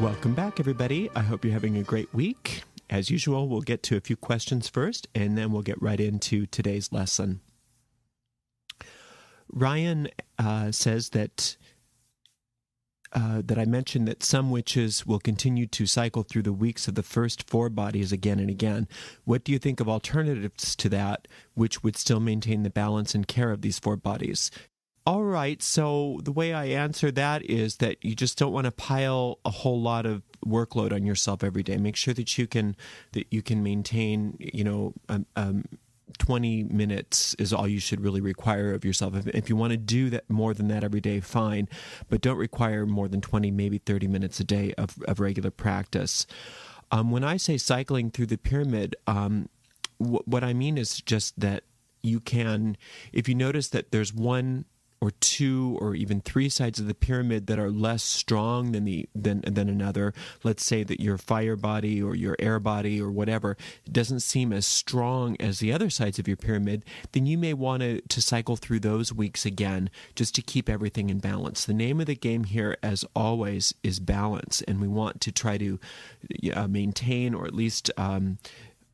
Welcome back, everybody. I hope you're having a great week. As usual, we'll get to a few questions first, and then we'll get right into today's lesson. Ryan says that I mentioned that some witches will continue to cycle through the weeks of the first 4 bodies again and again. What do you think of alternatives to that, which would still maintain the balance and care of these 4 bodies? All right, so the way I answer that is that you just don't want to pile a whole lot of workload on yourself every day. Make sure that you can maintain, 20 minutes is all you should really require of yourself. If you want to do that more than that every day, fine, but don't require more than 20, maybe 30 minutes a day of regular practice. When I say cycling through the pyramid, what I mean is just that you can, if you notice that there's 1 or 2 or even 3 sides of the pyramid that are less strong than another, let's say that your fire body or your air body or whatever doesn't seem as strong as the other sides of your pyramid, then you may want to cycle through those weeks again just to keep everything in balance. The name of the game here, as always, is balance, and we want to try to maintain or at least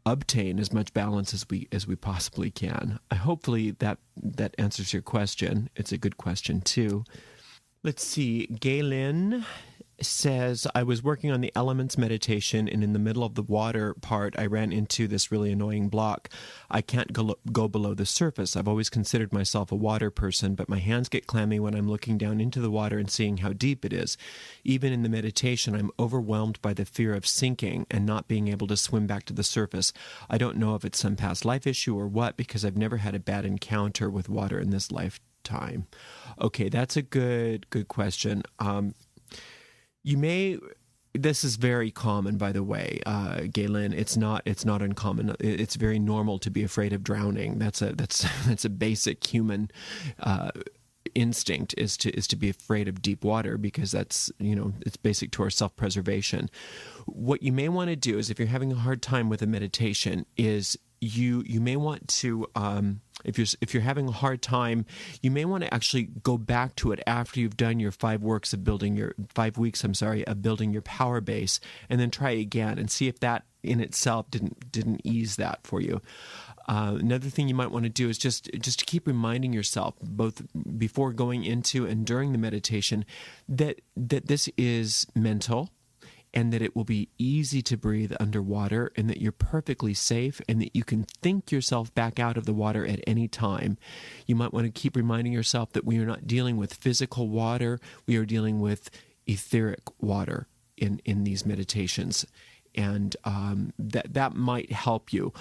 obtain as much balance as we possibly can. Hopefully that answers your question. It's a good question too. Let's see. Galen says, I was working on the elements meditation, and in the middle of the water part, I ran into this really annoying block. I can't go below the surface. I've always considered myself a water person, but my hands get clammy when I'm looking down into the water and seeing how deep it is. Even in the meditation, I'm overwhelmed by the fear of sinking and not being able to swim back to the surface. I don't know if it's some past life issue or what, because I've never had a bad encounter with water in this lifetime. Okay, that's a good question. This is very common, by the way, Galen. It's not uncommon. It's very normal to be afraid of drowning. That's a basic human instinct is to be afraid of deep water, because that's, it's basic to our self-preservation. What you may want to do is, if you're having a hard time with a meditation, is you may want to, if you're having a hard time, you may want to actually go back to it after you've done your 5 weeks of building your power base, and then try again and see if that in itself didn't ease that for you. Another thing you might want to do is just to keep reminding yourself, both before going into and during the meditation, that this is mental, and that it will be easy to breathe underwater, and that you're perfectly safe, and that you can think yourself back out of the water at any time. You might want to keep reminding yourself that we are not dealing with physical water, we are dealing with etheric water in these meditations, and that might help you.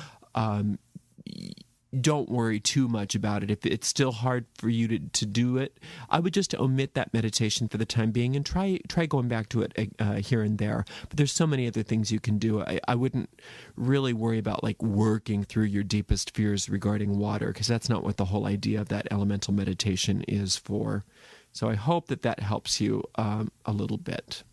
Don't worry too much about it. If it's still hard for you to do it, I would just omit that meditation for the time being and try going back to it here and there. But there's so many other things you can do. I wouldn't really worry about working through your deepest fears regarding water, because that's not what the whole idea of that elemental meditation is for. So I hope that helps you a little bit.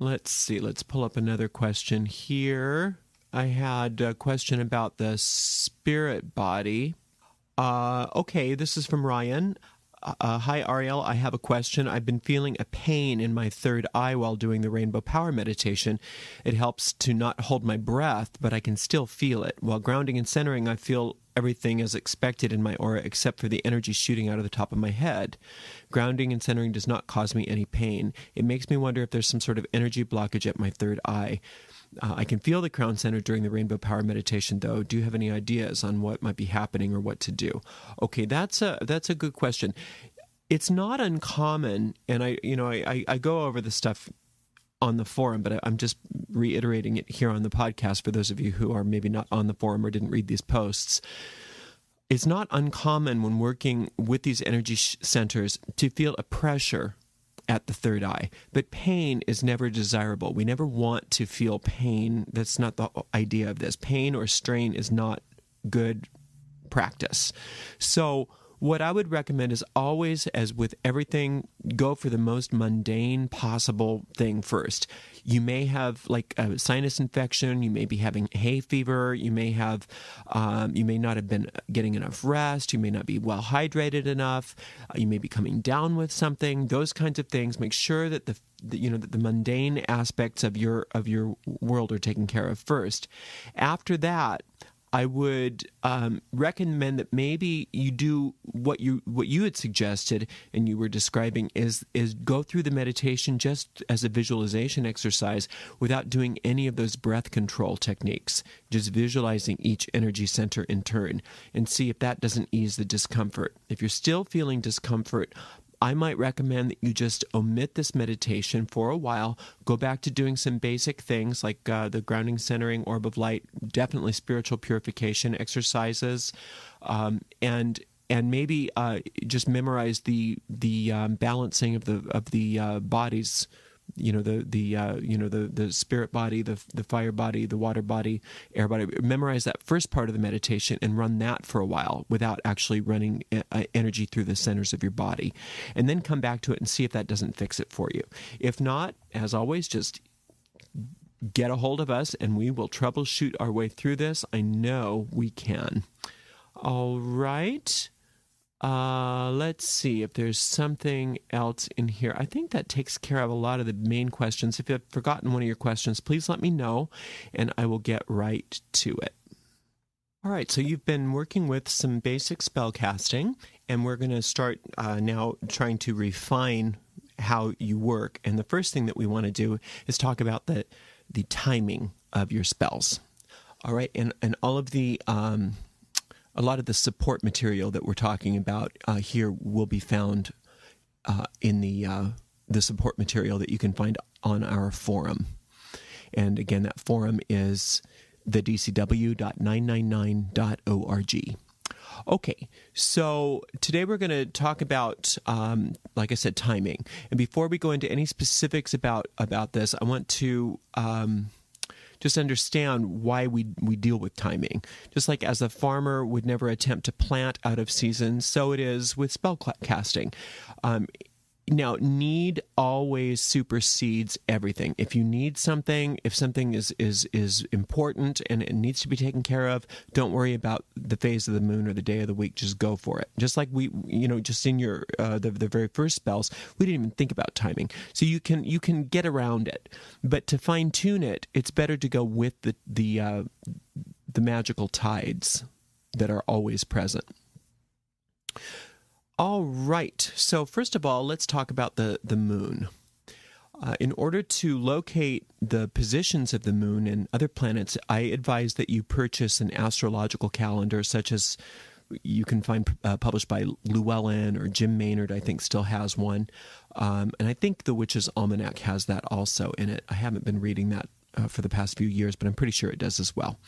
Let's see. Let's pull up another question here. I had a question about the spirit body. Okay, this is from Ryan. Hi, Ariel. I have a question. I've been feeling a pain in my third eye while doing the Rainbow Power meditation. It helps to not hold my breath, but I can still feel it. While grounding and centering, I feel everything as expected in my aura except for the energy shooting out of the top of my head. Grounding and centering does not cause me any pain. It makes me wonder if there's some sort of energy blockage at my third eye. I can feel the crown center during the Rainbow Power meditation, though. Do you have any ideas on what might be happening or what to do? Okay, that's a good question. It's not uncommon, and I go over the stuff on the forum, but I'm just reiterating it here on the podcast for those of you who are maybe not on the forum or didn't read these posts. It's not uncommon when working with these energy centers to feel a pressure at the third eye, but pain is never desirable. We never want to feel pain. That's not the idea of this. Pain or strain is not good practice. So What I would recommend is always, as with everything, go for the most mundane possible thing first. You may have like a sinus infection, you may be having hay fever, you may not have been getting enough rest, you may not be well hydrated enough, you may be coming down with something. Those kinds of things. Make sure that that the mundane aspects of your world are taken care of first. After that, I would recommend that maybe you do what you had suggested and you were describing is go through the meditation just as a visualization exercise without doing any of those breath control techniques, just visualizing each energy center in turn and see if that doesn't ease the discomfort. If you're still feeling discomfort, I might recommend that you just omit this meditation for a while, go back to doing some basic things like the grounding, centering, orb of light, definitely spiritual purification exercises, and maybe just memorize the balancing of the bodies. The spirit body, the fire body, the water body, air body. Memorize that first part of the meditation and run that for a while without actually running energy through the centers of your body. And then come back to it and see if that doesn't fix it for you. If not, as always, just get a hold of us and we will troubleshoot our way through this. I know we can. All right. Let's see if there's something else in here. I think that takes care of a lot of the main questions. If I've forgotten one of your questions, please let me know, and I will get right to it. All right, so you've been working with some basic spell casting, and we're going to start now trying to refine how you work. And the first thing that we want to do is talk about the timing of your spells. All right, and all of the a lot of the support material that we're talking about here will be found in the support material that you can find on our forum. And again, that forum is thedcw.999.org. Okay, so today we're going to talk about, like I said, timing. And before we go into any specifics about this, I want to just understand why we deal with timing. Just like as a farmer would never attempt to plant out of season, so it is with spell casting. Now, need always supersedes everything. If you need something, if something is important and it needs to be taken care of, don't worry about the phase of the moon or the day of the week. Just go for it. Just like we, just in your the very first spells, we didn't even think about timing. So you can get around it, but to fine tune it, it's better to go with the magical tides that are always present. All right, so first of all, let's talk about the moon. In order to locate the positions of the moon and other planets, I advise that you purchase an astrological calendar, such as you can find published by Llewellyn or Jim Maynard, I think still has one. And I think the Witch's Almanac has that also in it. I haven't been reading that for the past few years, but I'm pretty sure it does as well.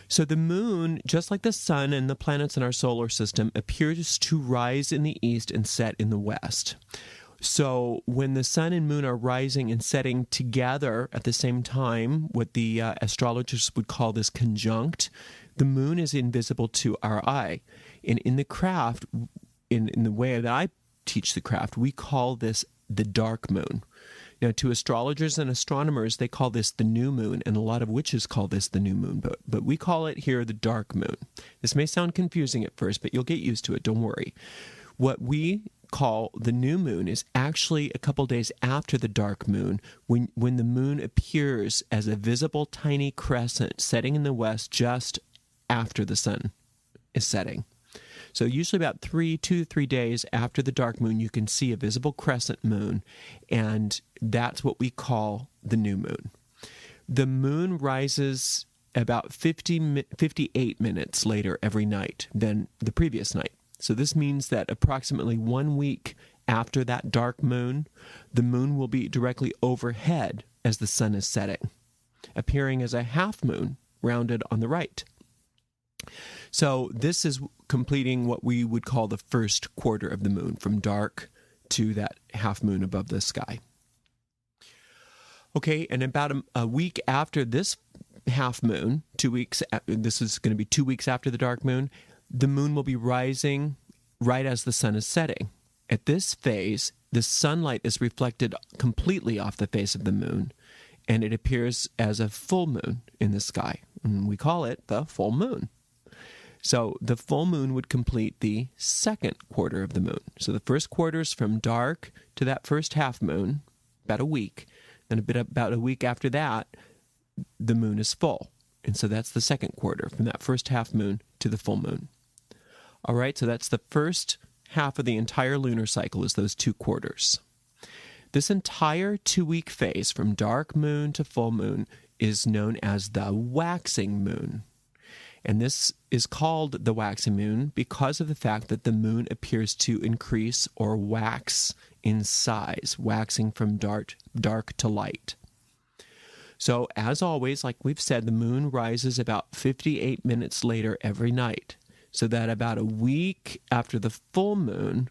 So the moon, just like the sun and the planets in our solar system, appears to rise in the east and set in the west. So when the sun and moon are rising and setting together at the same time, what the astrologers would call this conjunct, the moon is invisible to our eye. And in the craft, in the way that I teach the craft, we call this the dark moon. Now, to astrologers and astronomers, they call this the new moon, and a lot of witches call this the new moon, but we call it here the dark moon. This may sound confusing at first, but you'll get used to it, don't worry. What we call the new moon is actually a couple days after the dark moon, when the moon appears as a visible tiny crescent setting in the west just after the sun is setting. So usually about 2 to 3 days after the dark moon, you can see a visible crescent moon, and that's what we call the new moon. The moon rises about 58 minutes later every night than the previous night. So this means that approximately 1 week after that dark moon, the moon will be directly overhead as the sun is setting, appearing as a half moon rounded on the right. So this is completing what we would call the first quarter of the moon, from dark to that half moon above the sky. Okay, and about a week after this half moon, 2 weeks, this is going to be 2 weeks after the dark moon, the moon will be rising right as the sun is setting. At this phase, the sunlight is reflected completely off the face of the moon, and it appears as a full moon in the sky. And we call it the full moon. So the full moon would complete the second quarter of the moon. So the first quarter is from dark to that first half moon, about a week. And about a week after that, the moon is full. And so that's the second quarter, from that first half moon to the full moon. All right, so that's the first half of the entire lunar cycle, is those 2 quarters. This entire 2-week phase from dark moon to full moon is known as the waxing moon. And this is called the waxing moon because of the fact that the moon appears to increase or wax in size, waxing from dark to light. So, as always, like we've said, the moon rises about 58 minutes later every night. So that about a week after the full moon,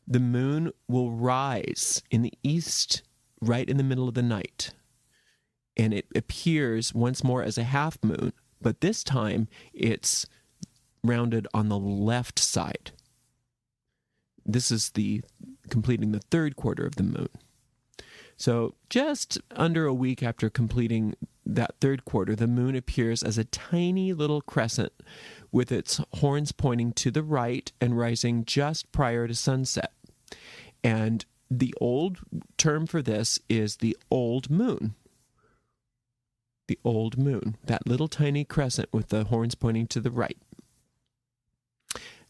the moon will rise in the east right in the middle of the night. And it appears once more as a half moon, but this time it's rounded on the left side. This is completing the third quarter of the moon. So just under a week after completing that third quarter, the moon appears as a tiny little crescent with its horns pointing to the right and rising just prior to sunset. And the old term for this is the old moon. The old moon, that little tiny crescent with the horns pointing to the right.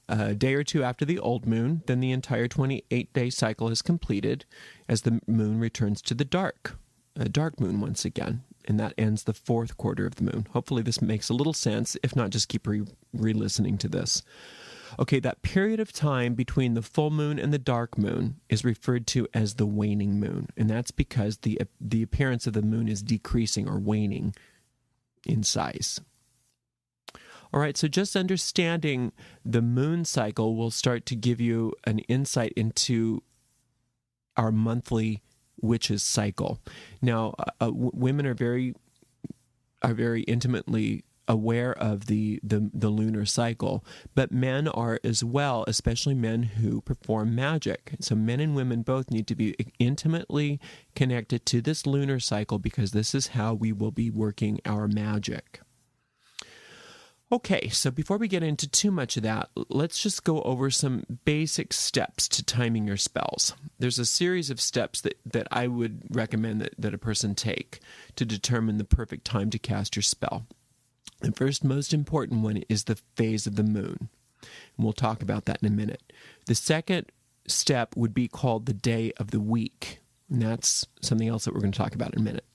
A day or two after the old moon, then the entire 28-day cycle is completed as the moon returns to the dark moon once again, and that ends the fourth quarter of the moon. Hopefully this makes a little sense. If not, just keep re-listening to this. Okay, that period of time between the full moon and the dark moon is referred to as the waning moon, and that's because the appearance of the moon is decreasing or waning in size. All right, so just understanding the moon cycle will start to give you an insight into our monthly witches cycle. Now, women are very intimately aware of the lunar cycle, but men are as well, especially men who perform magic. So men and women both need to be intimately connected to this lunar cycle because this is how we will be working our magic. Okay, so before we get into too much of that, let's just go over some basic steps to timing your spells. There's a series of steps that I would recommend that a person take to determine the perfect time to cast your spell. The first most important one is the phase of the moon. And we'll talk about that in a minute. The second step would be called the day of the week. And that's something else that we're going to talk about in a minute.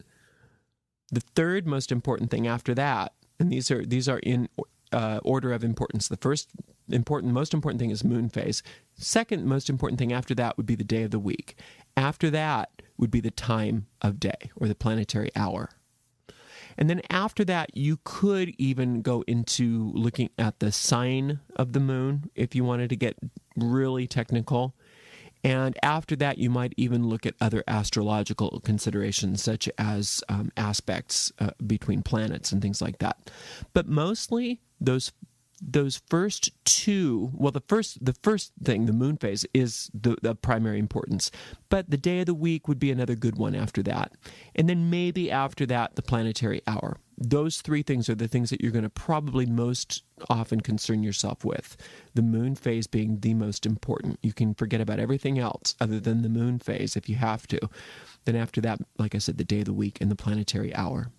The third most important thing after that, and these are in order of importance. The most important thing is moon phase. Second most important thing after that would be the day of the week. After that would be the time of day, or the planetary hour. And then after that, you could even go into looking at the sign of the moon if you wanted to get really technical. And after that, you might even look at other astrological considerations, such as aspects between planets and things like that. But mostly, those first two, well, the first thing, the moon phase, is the primary importance. But the day of the week would be another good one after that. And then maybe after that, the planetary hour. Those three things are the things that you're going to probably most often concern yourself with. The moon phase being the most important. You can forget about everything else other than the moon phase if you have to. Then after that, like I said, the day of the week and the planetary hour.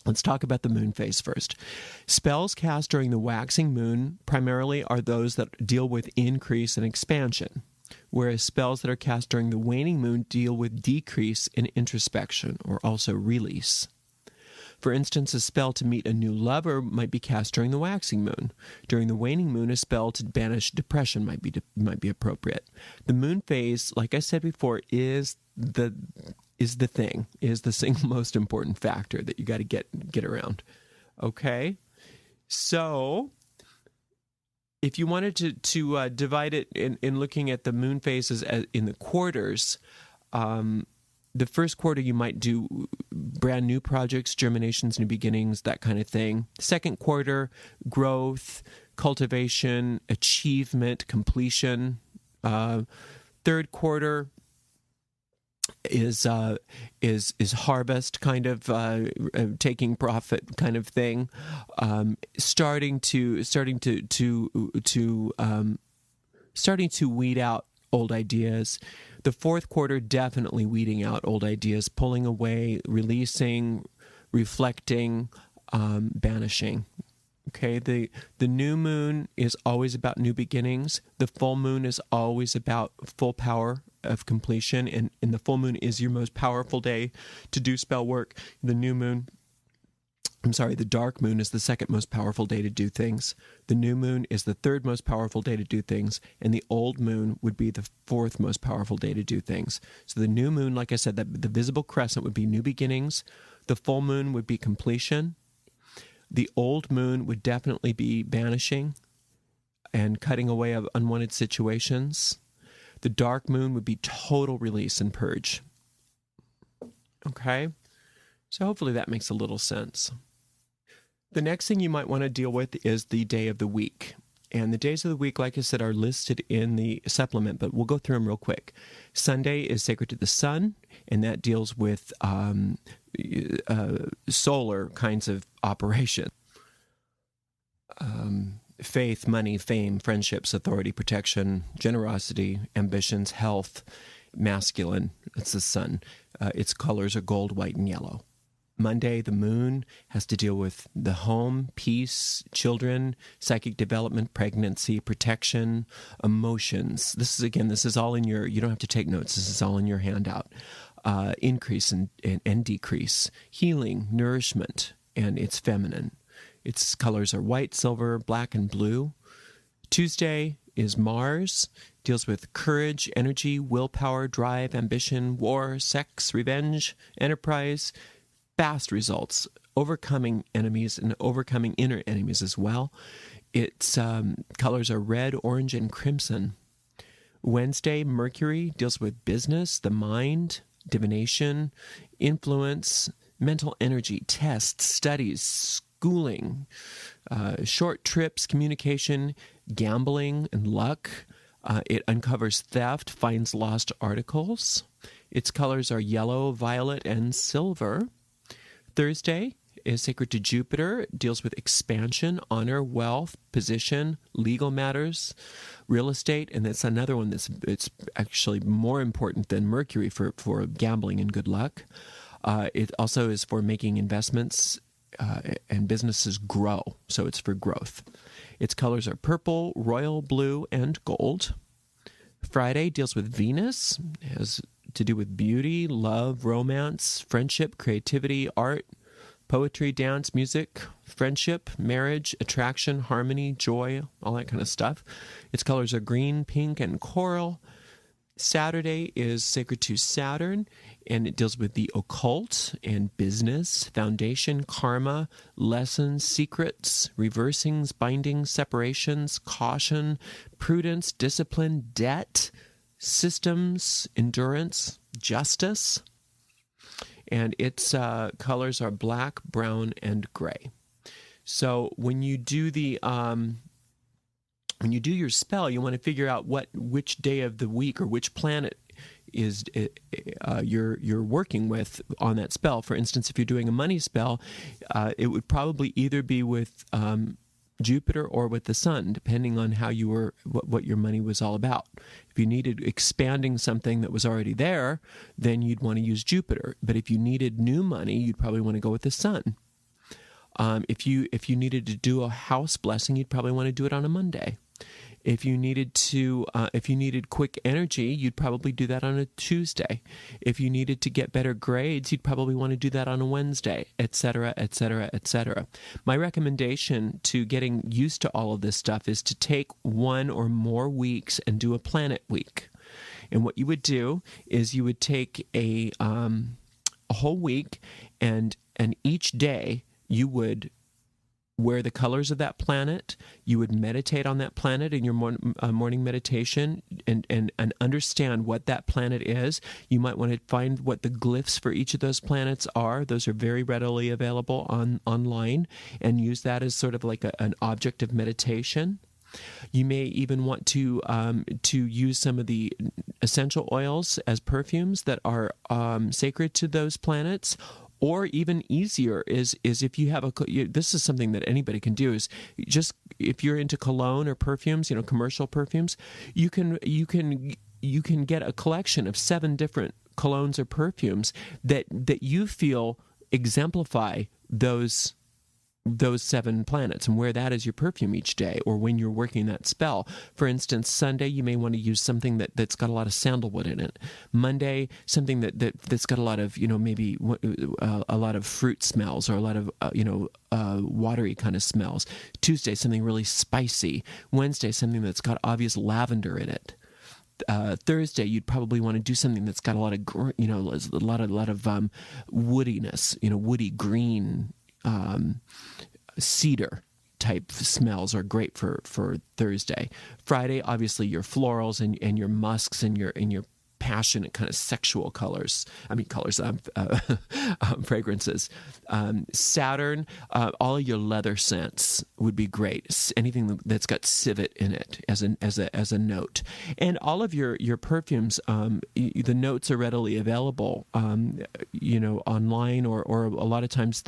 Let's talk about the moon phase first. Spells cast during the waxing moon primarily are those that deal with increase and expansion, whereas spells that are cast during the waning moon deal with decrease and introspection, or also release. For instance, a spell to meet a new lover might be cast during the waxing moon. During the waning moon, a spell to banish depression might be appropriate. The moon phase, like I said before, is the single most important factor that you got to get around. Okay, so if you wanted to divide it in looking at the moon phases in the quarters, the first quarter you might do brand new projects, germinations, new beginnings, that kind of thing. Second quarter, growth, cultivation, achievement, completion. Third quarter is harvest, kind of taking profit kind of thing, starting to weed out old ideas. The fourth quarter, definitely weeding out old ideas, pulling away, releasing, reflecting, banishing. Okay, the new moon is always about new beginnings. The full moon is always about full power of completion, and the full moon is your most powerful day to do spell work. The dark moon is the second most powerful day to do things. The new moon is the third most powerful day to do things, and the old moon would be the fourth most powerful day to do things. So the new moon, like I said, the visible crescent would be new beginnings. The full moon would be completion. The old moon would definitely be banishing and cutting away of unwanted situations. The dark moon would be total release and purge. Okay? So hopefully that makes a little sense. The next thing you might want to deal with is the day of the week. And the days of the week, like I said, are listed in the supplement, but we'll go through them real quick. Sunday is sacred to the sun, and that deals with solar kinds of operation. Faith, money, fame, friendships, authority, protection, generosity, ambitions, health, masculine. It's the sun. Its colors are gold, white, and yellow. Monday, the moon, has to deal with the home, peace, children, psychic development, pregnancy, protection, emotions. This is all in your, you don't have to take notes. This is all in your handout. Increase and decrease, healing, nourishment, and it's feminine. Its colors are white, silver, black, and blue. Tuesday is Mars, deals with courage, energy, willpower, drive, ambition, war, sex, revenge, enterprise, fast results, overcoming enemies and overcoming inner enemies as well. Its colors are red, orange, and crimson. Wednesday, Mercury, deals with business, the mind, divination, influence, mental energy, tests, studies, schooling, short trips, communication, gambling, and luck. It uncovers theft, finds lost articles. Its colors are yellow, violet, and silver. Thursday is sacred to Jupiter, deals with expansion, honor, wealth, position, legal matters, real estate, and that's another one it's actually more important than Mercury for gambling and good luck. It also is for making investments and businesses grow, so it's for growth. Its colors are purple, royal blue, and gold. Friday deals with Venus, has to do with beauty, love, romance, friendship, creativity, art, poetry, dance, music, friendship, marriage, attraction, harmony, joy, all that kind of stuff. Its colors are green, pink, and coral. Saturday is sacred to Saturn, and it deals with the occult and business, foundation, karma, lessons, secrets, reversing's, bindings, separations, caution, prudence, discipline, debt, systems, endurance, justice. And its colors are black, brown, and gray. So when you do your spell, you want to figure out which day of the week or which planet is you're working with on that spell. For instance, if you're doing a money spell, it would probably either be with Jupiter or with the sun, depending on how you were, what your money was all about. If you needed expanding something that was already there, then you'd want to use Jupiter. But if you needed new money, you'd probably want to go with the sun. If you needed to do a house blessing, you'd probably want to do it on a Monday. If you needed quick energy, you'd probably do that on a Tuesday. If you needed to get better grades, you'd probably want to do that on a Wednesday, etc., etc., etc. My recommendation to getting used to all of this stuff is to take 1 or more weeks and do a planet week. And what you would do is you would take a whole week, and each day you would wear the colors of that planet. You would meditate on that planet in your morning meditation and understand what that planet is. You might want to find what the glyphs for each of those planets are. Those are very readily available online, and use that as sort of like an object of meditation. You may even want to use some of the essential oils as perfumes that are sacred to those planets. Or even easier is if you have this is something that anybody can do, is just if you're into cologne or perfumes, commercial perfumes, you can get a collection of 7 different colognes or perfumes that you feel exemplify those 7 planets, and wear that as your perfume each day or when you're working that spell. For instance, Sunday, you may want to use something that's got a lot of sandalwood in it. Monday, something that's got a lot of, maybe a lot of fruit smells or a lot of, watery kind of smells. Tuesday, something really spicy. Wednesday, something that's got obvious lavender in it. Thursday, you'd probably want to do something that's got a lot of, a lot of woodiness, woody green, cedar type smells are great for Thursday. Friday, obviously your florals and your musks and your passionate kind of sexual fragrances. Saturn, all of your leather scents would be great. Anything that's got civet in it as a note, and all of your perfumes. The notes are readily available, online or a lot of times.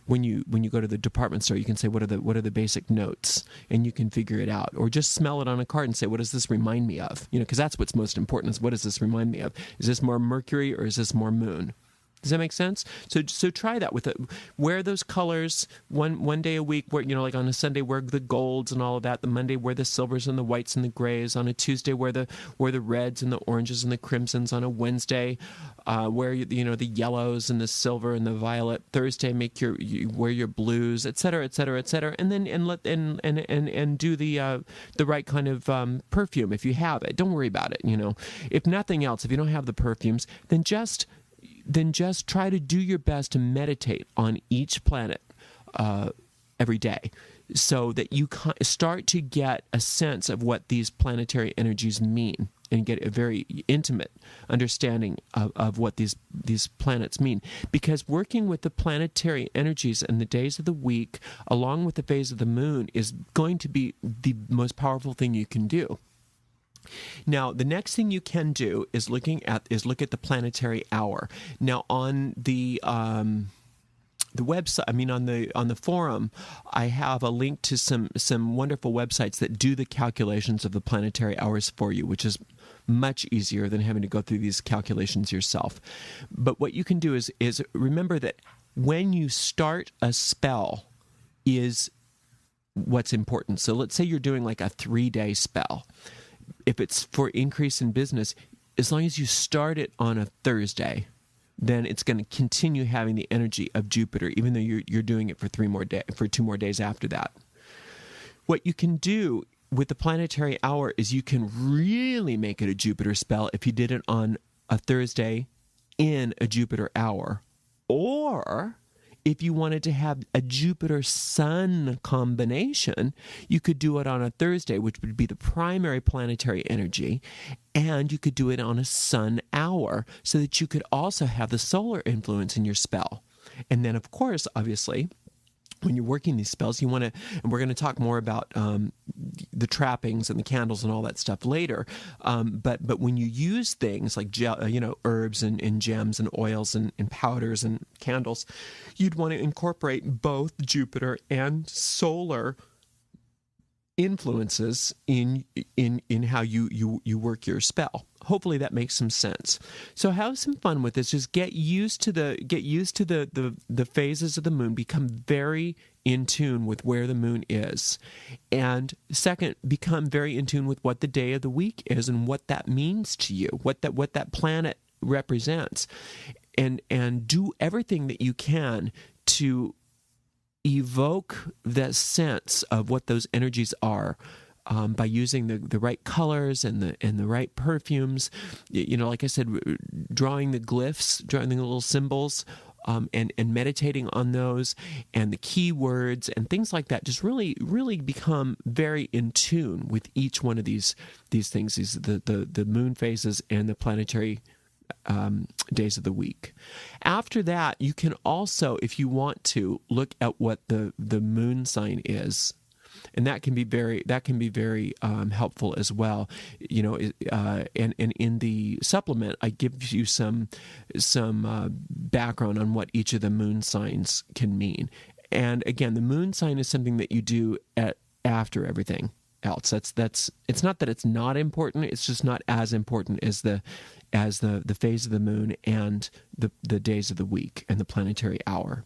When you go to the department store, you can say what are the basic notes, and you can figure it out, or just smell it on a card and say, what does this remind me of? Because that's what's most important, is what does this remind me of? Is this more Mercury or is this more Moon? Does that make sense? So try that with it. Wear those colors one day a week. Where like on a Sunday, wear the golds and all of that. The Monday, wear the silvers and the whites and the grays. On a Tuesday, wear the reds and the oranges and the crimsons. On a Wednesday, wear the yellows and the silver and the violet. Thursday, wear your blues, et cetera, et cetera, et cetera. And then and do the right kind of perfume if you have it. Don't worry about it. If nothing else, if you don't have the perfumes, then just try to do your best to meditate on each planet every day, so that you start to get a sense of what these planetary energies mean and get a very intimate understanding of what these planets mean. Because working with the planetary energies and the days of the week, along with the phase of the moon, is going to be the most powerful thing you can do. Now, the next thing you can do is look at the planetary hour. Now, on the website, on the forum, I have a link to some wonderful websites that do the calculations of the planetary hours for you, which is much easier than having to go through these calculations yourself. But what you can do is remember that when you start a spell is what's important. So let's say you're doing like a 3-day spell. If it's for increase in business, as long as you start it on a Thursday, then it's going to continue having the energy of Jupiter, even though you're doing it for 2 more days after that. What you can do with the planetary hour is you can really make it a Jupiter spell if you did it on a Thursday in a Jupiter hour. Or if you wanted to have a Jupiter-Sun combination, you could do it on a Thursday, which would be the primary planetary energy, and you could do it on a Sun hour so that you could also have the solar influence in your spell. And then, of course, obviously, when you're working these spells, you want to, and we're going to talk more about the trappings and the candles and all that stuff later. But when you use things like herbs and gems and oils and powders and candles, you'd want to incorporate both Jupiter and solar influences in how you work your spell. Hopefully that makes some sense. So have some fun with this. Just get used to the phases of the moon. Become very in tune with where the moon is. And second, become very in tune with what the day of the week is and what that means to you, what that planet represents. And do everything that you can to evoke that sense of what those energies are, by using the right colors and the right perfumes. Like I said, drawing the glyphs, drawing the little symbols and meditating on those and the keywords and things like that, just really become very in tune with each one of these things, the moon phases and the planetary days of the week. After that, you can also, if you want to, look at what the moon sign is. And that can be very helpful as well, and in the supplement I give you some background on what each of the moon signs can mean. And again, the moon sign is something that you do after everything else. It's not that it's not important; it's just not as important as the phase of the moon and the days of the week and the planetary hour.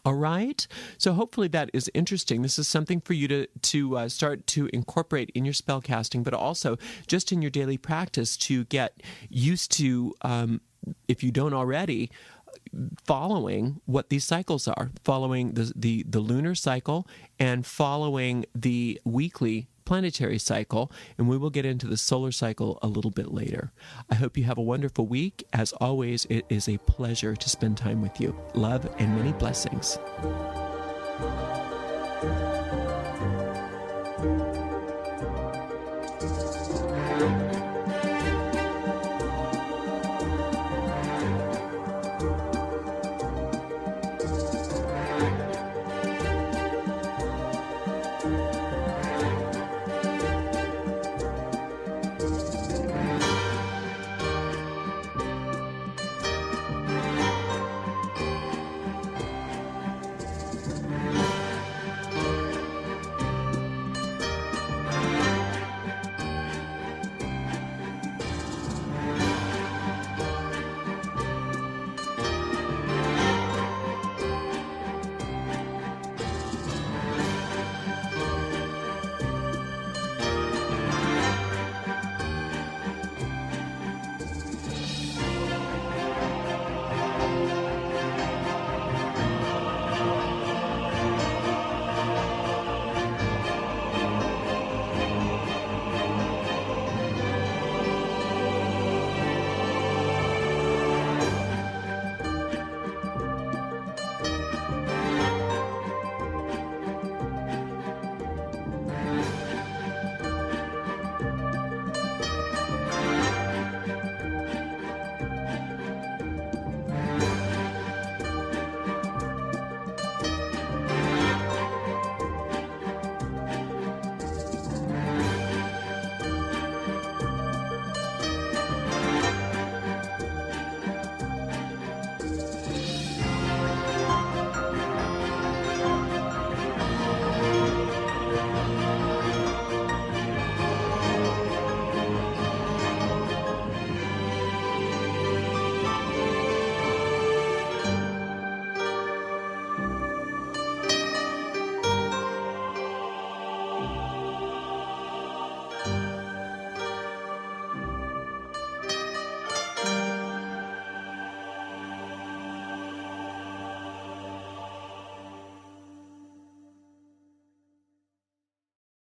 All right. So hopefully that is interesting. This is something for you to start to incorporate in your spellcasting, but also just in your daily practice to get used to, if you don't already, following what these cycles are, following the lunar cycle and following the weekly planetary cycle, and we will get into the solar cycle a little bit later. I hope you have a wonderful week. As always, it is a pleasure to spend time with you. Love and many blessings.